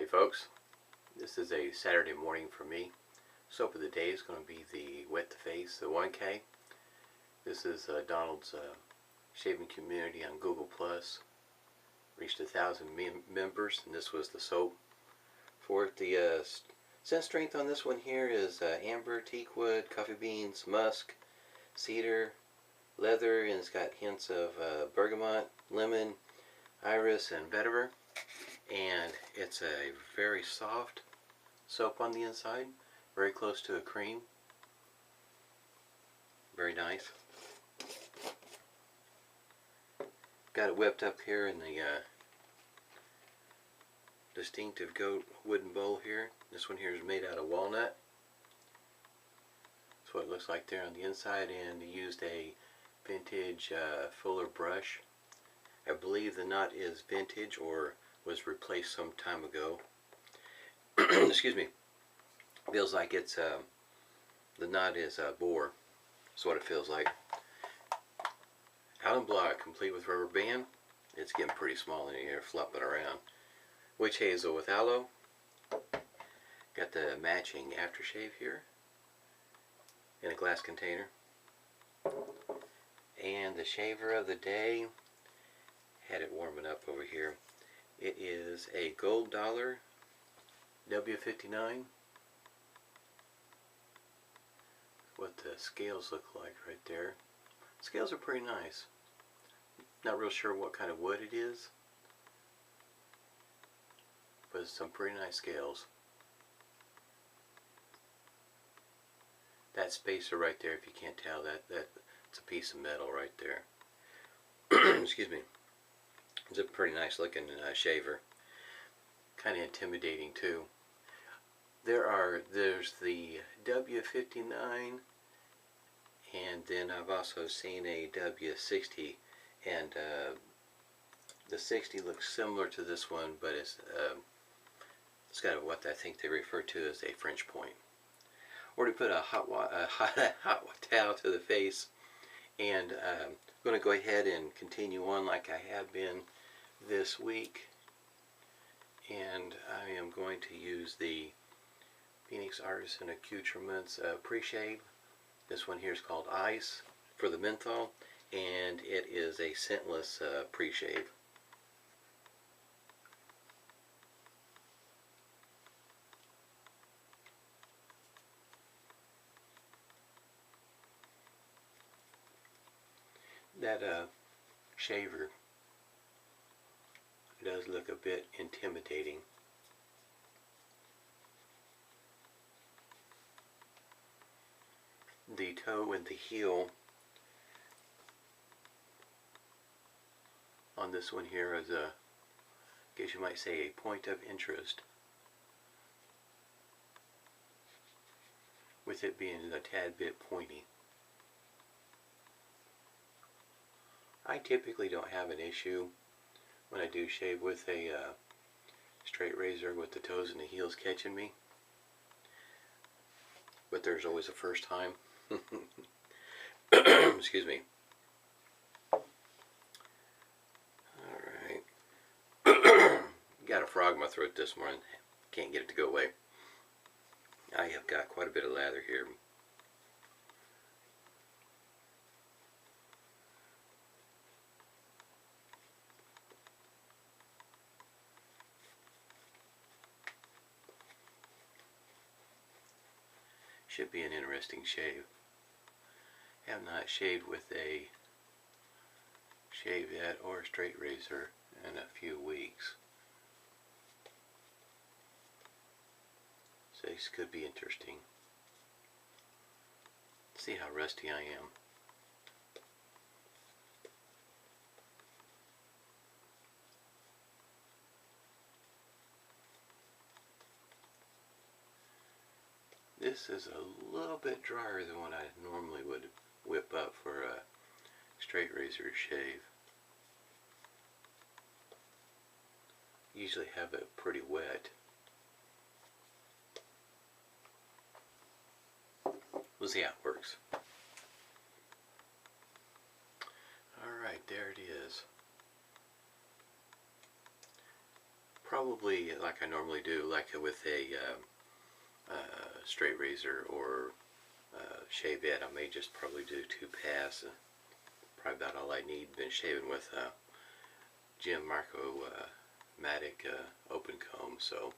Hey folks, this is a Saturday morning for me. Soap of the day is going to be the Wet the Face, the 1K. This is Donald's shaving community on Google+. Reached 1,000 members, and this was the soap for it. The scent strength on this one here is amber, teakwood, coffee beans, musk, cedar, leather, and it's got hints of bergamot, lemon, iris, and vetiver. And it's a very soft soap on the inside, very close to a cream. Very nice. Got it whipped up here in the distinctive goat wooden bowl here. This one here is made out of walnut. That's what it looks like there on the inside, and used a vintage fuller brush. I believe the nut is vintage or was replaced some time ago. Excuse me. Feels like it's the knot is boar. That's what it feels like. Alum block complete with rubber band. It's getting pretty small in here, flopping around. Witch hazel with aloe. Got the matching aftershave here in a glass container. And the shaver of the day, had it warming up over here. It is a gold Dollar W59. What the scales look like right there. Scales are pretty nice. Not real sure what kind of wood it is, but it's some pretty nice scales. That spacer right there, if you can't tell, that's a piece of metal right there. Excuse me. It's a pretty nice looking shaver. Kind of intimidating too. There's the W59, and then I've also seen a W60, and the 60 looks similar to this one, but it's got what I think they refer to as a French point. Already put a hot towel to the face, and I'm going to go ahead and continue on like I have been this week, and I am going to use the Phoenix Artisan Accoutrements pre-shave. This one here is called Ice for the menthol, and it is a scentless pre-shave. That shaver does look a bit intimidating. The toe and the heel on this one here is I guess you might say, a point of interest, with it being a tad bit pointy. I typically don't have an issue when I do shave with a straight razor with the toes and the heels catching me, but there's always a first time. Excuse me. Alright. Got a frog in my throat this morning. Can't get it to go away. I have got quite a bit of lather here. Should be an interesting shave. Have not shaved with a shavette or straight razor in a few weeks, so this could be interesting. See how rusty I am. This is a little bit drier than what I normally would whip up for a straight razor shave. Usually have it pretty wet. We'll see how it works. Alright, there it is. probably like I normally do, like with a straight razor or shavette. I may just probably do 2 pass. Probably about all I need. Been shaving with Jim Marco Matic open comb, so.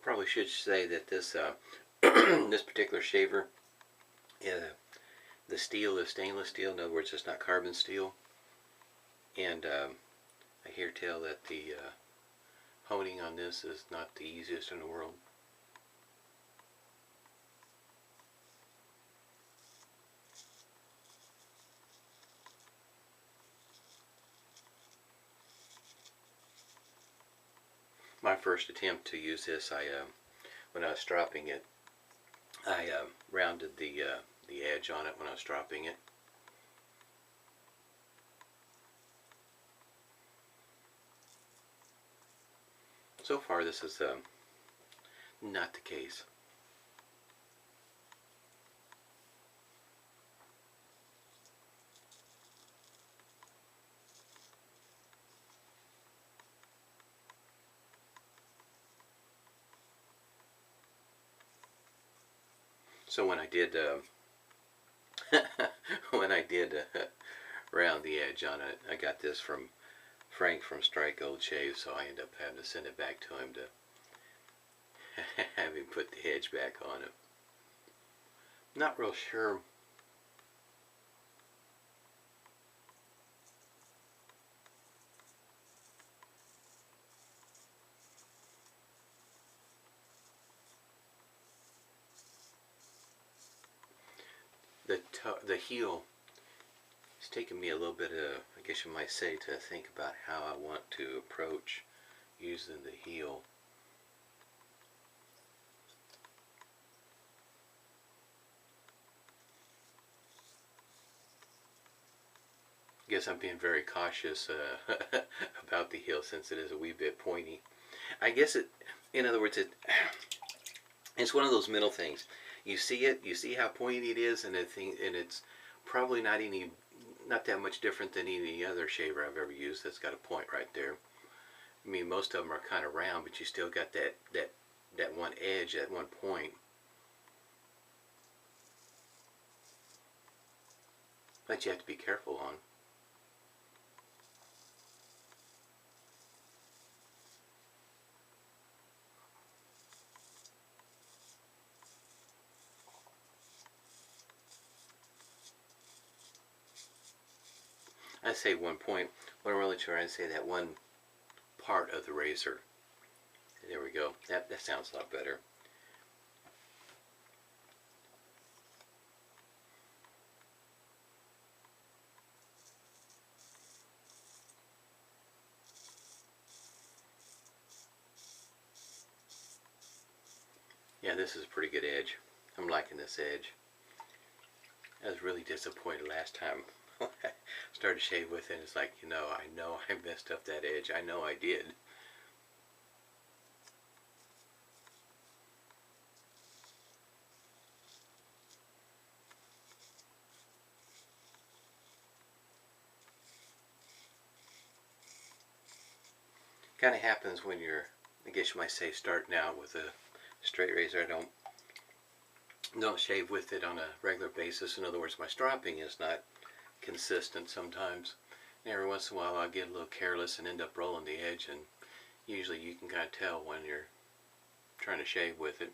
Probably should say that this this particular shaver, the steel is stainless steel. In other words, it's not carbon steel. And I hear tell that the honing on this is not the easiest in the world. My first attempt to use this, when I was stropping it, I rounded the edge on it when I was stropping it. So far, this is not the case. So when I did when I did round the edge on it, I got this from Frank from Strike Gold Shave, so I ended up having to send it back to him to have him put the edge back on it. Not real sure. The heel, it's taken me a little bit of, I guess you might say, to think about how I want to approach using the heel. I guess I'm being very cautious about the heel since it is a wee bit pointy. I guess in other words, it's one of those middle things. You see it, you see how pointy it is, and it's probably not that much different than any other shaver I've ever used that's got a point right there. I mean, most of them are kind of round, but you still got that one edge, that one point. That you have to be careful on. I say one point. What I'm really trying to say, that one part of the razor. There we go. That sounds a lot better. Yeah, this is a pretty good edge. I'm liking this edge. I was really disappointed last time I started to shave with it. It's like, I know I messed up that edge. I know I did. Kind of happens when you're, I guess you might say, starting out with a straight razor. I don't shave with it on a regular basis. In other words, my stropping is not consistent sometimes. And every once in a while I'll get a little careless and end up rolling the edge, and usually you can kind of tell when you're trying to shave with it.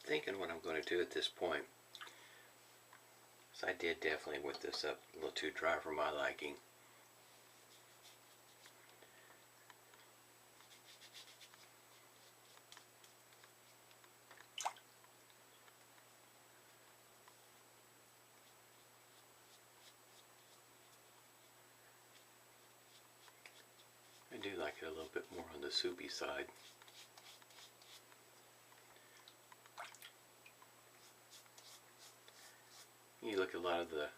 Thinking what I'm going to do at this point. So I did definitely whip this up a little too dry for my liking. like it a little bit more on the soupy side. You look at a lot of the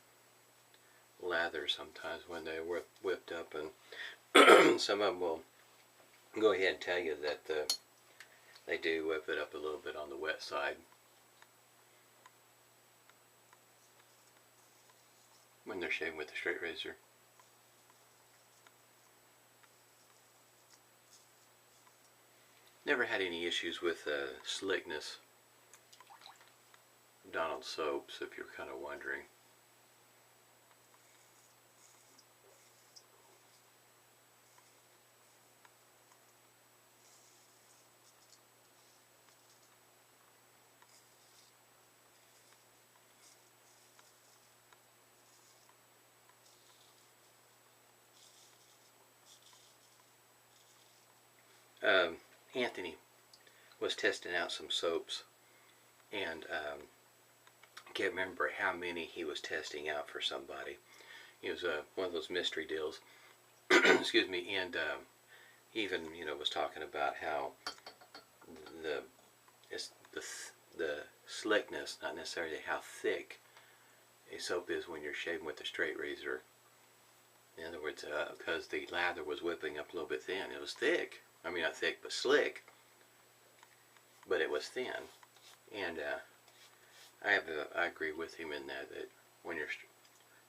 lather sometimes when they're whipped up, and some of them will go ahead and tell you that they do whip it up a little bit on the wet side. When they're shaving with the straight razor. Never had any issues with slickness. Donald soaps, if you're kind of wondering. Anthony was testing out some soaps, and I can't remember how many he was testing out for somebody. It was one of those mystery deals. Excuse me. And he even, was talking about how the slickness, not necessarily how thick a soap is when you're shaving with a straight razor. In other words, because the lather was whipping up a little bit thin. It was thick. I mean, not thick, but slick. But it was thin. And I agree with him in that when you're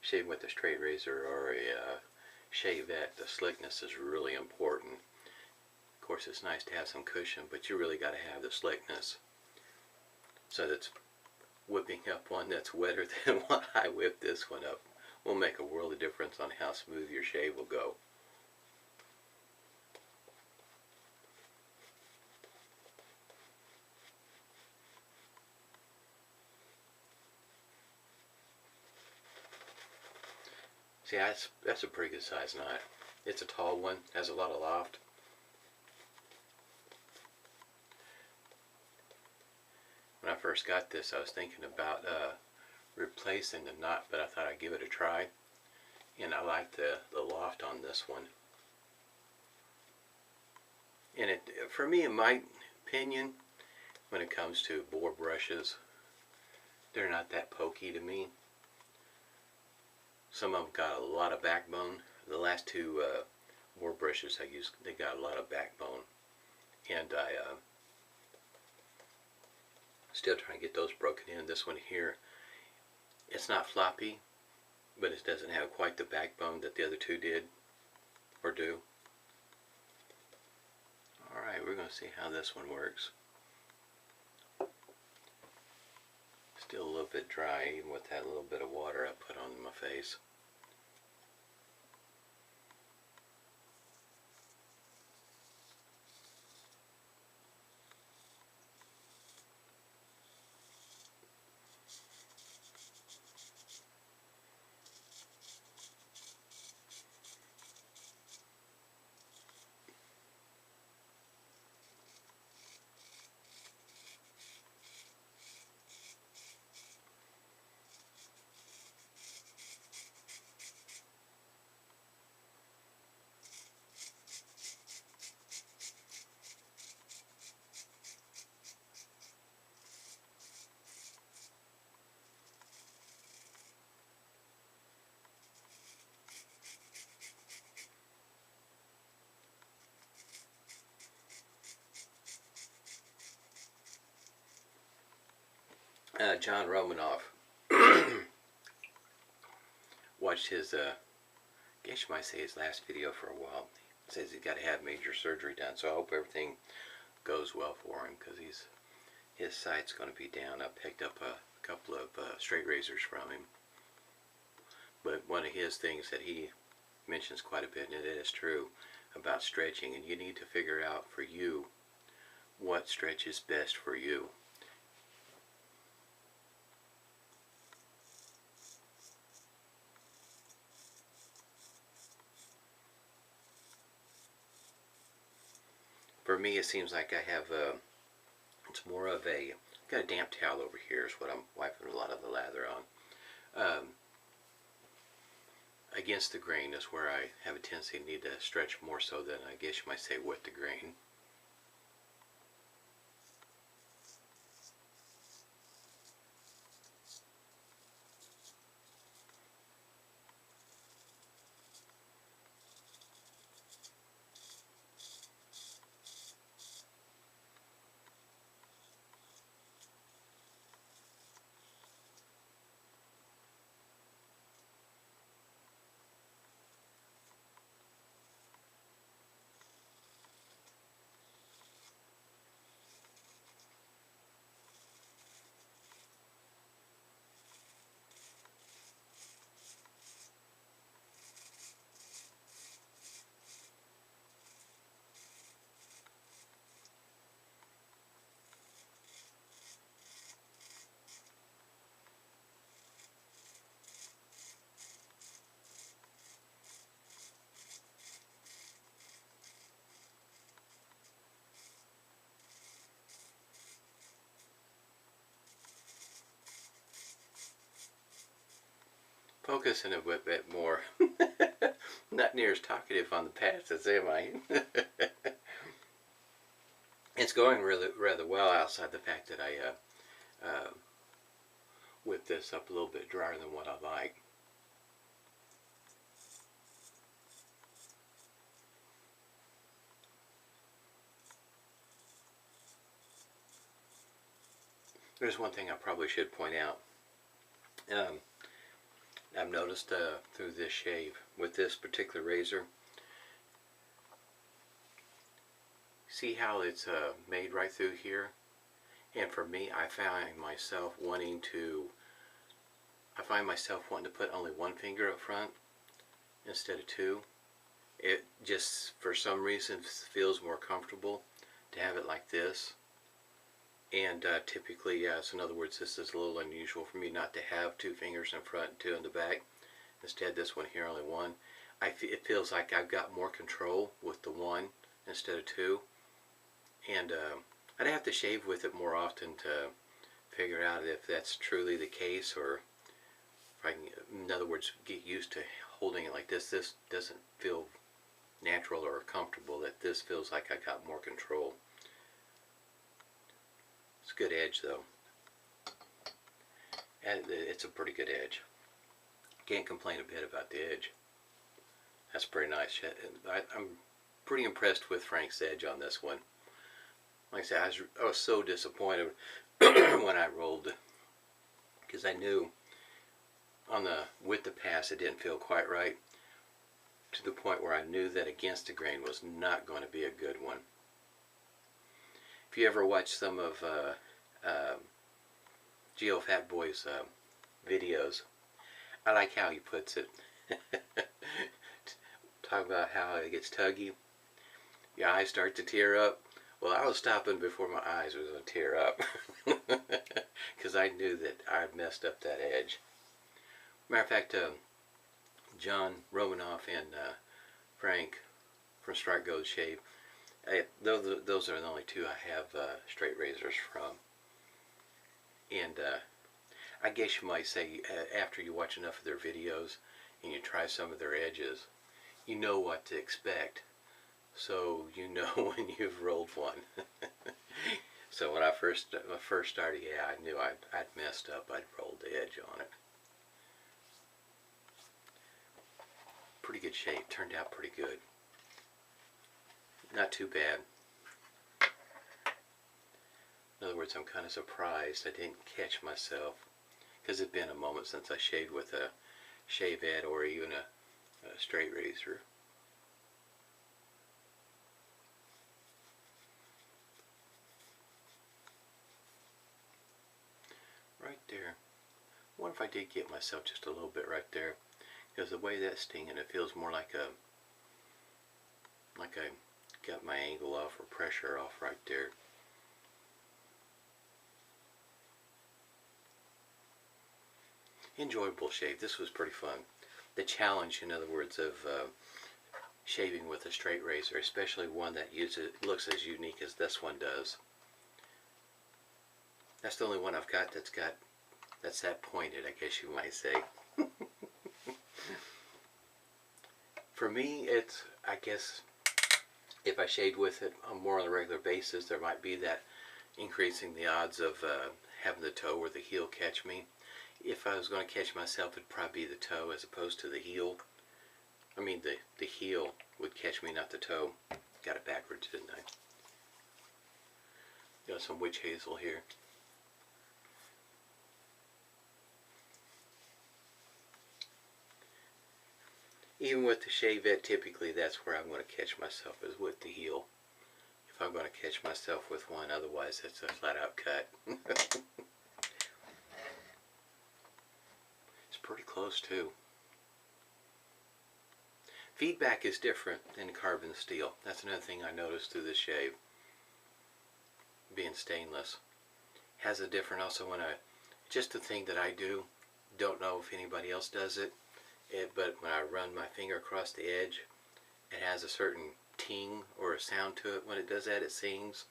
shaving with a straight razor or a shavette, the slickness is really important. Of course, it's nice to have some cushion, but you really got to have the slickness. So that's whipping up one that's wetter than what I whipped this one up will make a world of difference on how smooth your shave will go. See, that's a pretty good size knot. It's a tall one, has a lot of loft. When I first got this, I was thinking about replacing the knot, but I thought I'd give it a try. And I like the loft on this one. And for me, in my opinion, when it comes to boar brushes, they're not that pokey to me. Some of them got a lot of backbone. The last two boar brushes I used, they got a lot of backbone. And I still trying to get those broken in. This one here, it's not floppy, but it doesn't have quite the backbone that the other two did or do. Alright, we're going to see how this one works. Still a little bit dry, even with that little bit of water I put on my face. John Romanoff, watched his, I guess you might say his last video for a while. He says he's got to have major surgery done, so I hope everything goes well for him, because his sight's going to be down. I picked up a couple of straight razors from him. But one of his things that he mentions quite a bit, and it is true, about stretching, and you need to figure out for you what stretch is best for you. For me, it seems like I have it's more of a, got a damp towel over here is what I'm wiping a lot of the lather on. against the grain is where I have a tendency to need to stretch more so than I guess you might say with the grain. Focusing a bit more. Not near as talkative on the path as am I. It's going rather well outside the fact that I whip this up a little bit drier than what I like. There's one thing I probably should point out. I've noticed through this shave with this particular razor, see how it's made right through here? And for me, I find myself wanting to put only one finger up front instead of two. It just, for some reason, feels more comfortable to have it like this. And typically, so in other words, this is a little unusual for me not to have two fingers in front and two in the back. Instead, this one here, only one. It feels like I've got more control with the one instead of two. And I'd have to shave with it more often to figure out if that's truly the case, or if I can, in other words, get used to holding it like this. This doesn't feel natural or comfortable, that this feels like I got more control. It's a good edge though. And it's a pretty good edge. Can't complain a bit about the edge. That's pretty nice. I'm pretty impressed with Frank's edge on this one. Like I said, I was so disappointed when I rolled it, because I knew with the pass it didn't feel quite right, to the point where I knew that against the grain was not going to be a good one. If you ever watch some of Geo Fatboy's videos, I like how he puts it. Talk about how it gets tuggy. Your eyes start to tear up. Well, I was stopping before my eyes was going to tear up, because I knew that I had messed up that edge. Matter of fact, John Romanoff and Frank from Strike Gold Shave, those are the only two I have straight razors from. And I guess you might say, after you watch enough of their videos and you try some of their edges, you know what to expect. So you know when you've rolled one. So when I first started, yeah, I knew I'd messed up. I'd rolled the edge on it. Pretty good shape. Turned out pretty good. Not too bad. In other words, I'm kind of surprised I didn't catch myself, because it's been a moment since I shaved with a shave head or even a straight razor. Right there. I wonder if I did get myself just a little bit right there, because the way that's stinging, it feels more like I got my angle off or pressure off right there. Enjoyable shave. This was pretty fun. The challenge, in other words, of shaving with a straight razor, especially one that looks as unique as this one does. That's the only one I've got that's that pointed, I guess you might say. For me, it's, I guess, if I shaved with it on more on a regular basis, there might be that increasing the odds of having the toe or the heel catch me. If I was going to catch myself, it'd probably be the toe as opposed to the heel. I mean, the heel would catch me, not the toe. Got it backwards, didn't I? Got some witch hazel here. Even with the shavette, typically that's where I'm going to catch myself, is with the heel. If I'm going to catch myself with one, otherwise it's a flat out cut. It's pretty close too. Feedback is different than carbon steel. That's another thing I noticed through this shave. Being stainless has a different, also when just the thing that I do, don't know if anybody else does it, but when I run my finger across the edge, it has a certain ting or a sound to it. When it does that, it sings,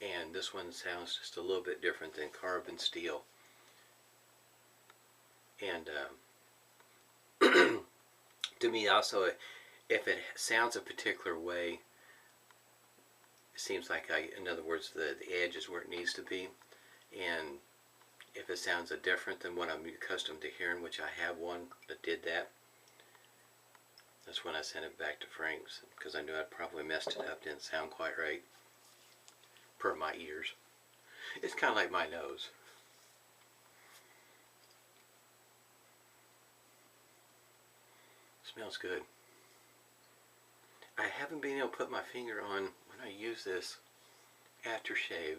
and this one sounds just a little bit different than carbon steel. And to me also, if it sounds a particular way, it seems like in other words, the edge is where it needs to be. And if it sounds different than what I'm accustomed to hearing, which I have one that did that, that's when I sent it back to Frank's, because I knew I'd probably messed it up, didn't sound quite right, per my ears. It's kind of like my nose. Smells good. I haven't been able to put my finger on, when I use this aftershave,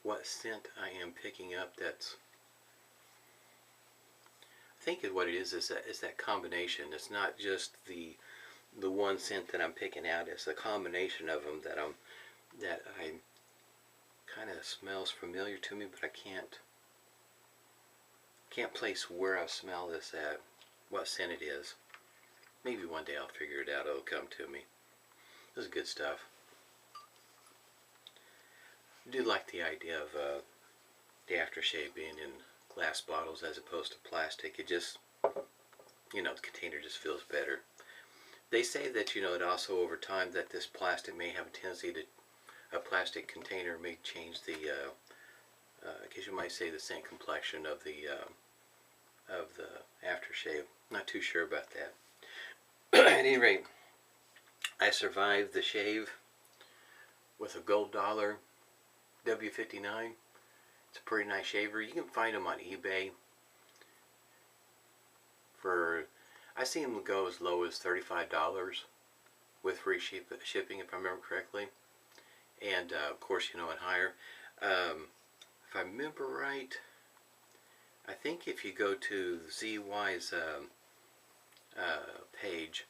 what scent I am picking up. That's, I think what it is that combination. It's not just the one scent that I'm picking out. It's a combination of them that I kind of smells familiar to me, but I can't place where I smell this at, what scent it is. Maybe one day I'll figure it out. It'll come to me. This is good stuff. I do like the idea of the aftershave being in glass bottles as opposed to plastic. It just, the container just feels better. They say that, it also over time that this plastic may have a tendency to, a plastic container may change the, I guess you might say, the scent complexion of the aftershave. Not too sure about that. At any rate, I survived the shave with a gold Dollar W59. It's a pretty nice shaver. You can find them on eBay for, I see them go as low as $35 with free shipping, if I remember correctly. And of course, and higher. If I remember right, I think if you go to ZY's page,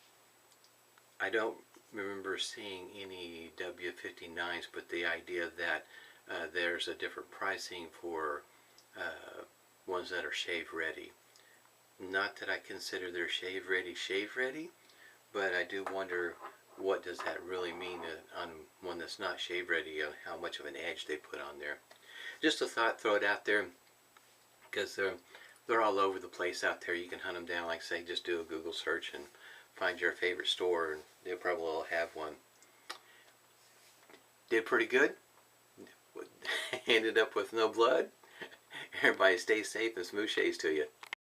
I don't remember seeing any W59s, but the idea that there's a different pricing for ones that are shave ready. Not that I consider their shave ready, but I do wonder what does that really mean on one that's not shave ready, how much of an edge they put on there. Just a thought, throw it out there, because they're all over the place out there. You can hunt them down, like say, just do a Google search and find your favorite store, and they'll probably all have one. Did pretty good. Ended up with no blood. Everybody stay safe and smooth shaves to you.